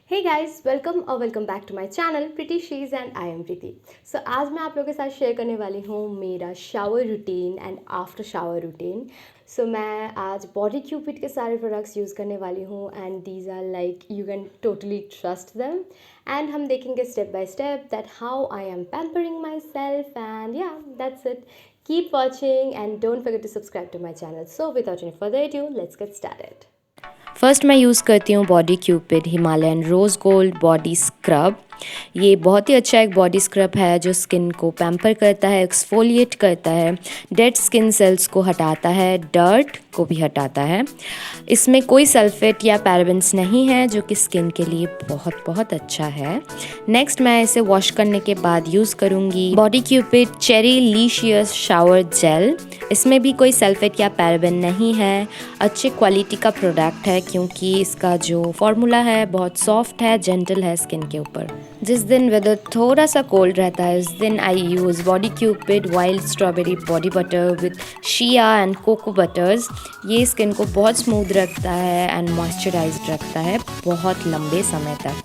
Hey guys, welcome back to my channel pretty shes and I am Preeti. So आज मैं आप लोगों के साथ शेयर करने वाली हूँ मेरा shower routine and after shower routine. So मैं आज बॉडी क्यूपिड के सारे प्रोडक्ट्स यूज़ करने वाली हूँ and these are like you can totally trust them. And हम देखेंगे step by step that how I am pampering myself and yeah that's it. Keep watching and don't forget to subscribe to my channel. So without any further ado, let's get started. First मैं use करती हूँ body cupid Himalayan rose gold body scrub. ये बहुत ही अच्छा एक body scrub है जो skin को पैम्पर करता है, एक्सफोलिएट करता है, डेड स्किन सेल्स को हटाता है, डर्ट को भी हटाता है। इसमें कोई सल्फेट या पैराबेन्स नहीं है जो कि स्किन के लिए बहुत बहुत अच्छा है। नेक्स्ट मैं इसे वॉश करने के बाद यूज़ करूँगी body Cupid cherrylicious shower gel. इसमें भी कोई सल्फेट या पैराबेन नहीं है। अच्छे क्वालिटी का प्रोडक्ट है क्योंकि इसका जो फॉर्मूला है बहुत सॉफ्ट है, जेंटल है स्किन के ऊपर। जिस दिन वेदर थोड़ा सा कोल्ड रहता है उस दिन I use body Cupid wild strawberry body butter with shea and cocoa butters. ये स्किन को बहुत स्मूथ रखता है एंड मॉइस्चराइज्ड रखता है बहुत लंबे समय तक।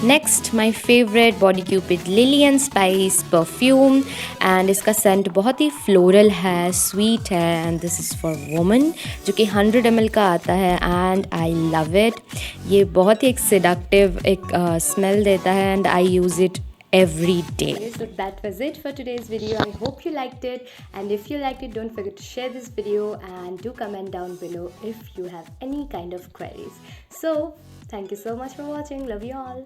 Next my favourite body Cupid lily and spice perfume and इसका सेंट बहुत ही फ्लोरल है, स्वीट है and this is for women जो कि 100 ml का आता है एंड आई लव इट। ये बहुत ही एक सेडक्टिव एक स्मेल देता है and I use it every day. So that was it for today's video. I hope you liked it, and if you liked it, don't forget to share this video and do comment down below if you have any kind of queries. So thank you so much for watching. Love you all.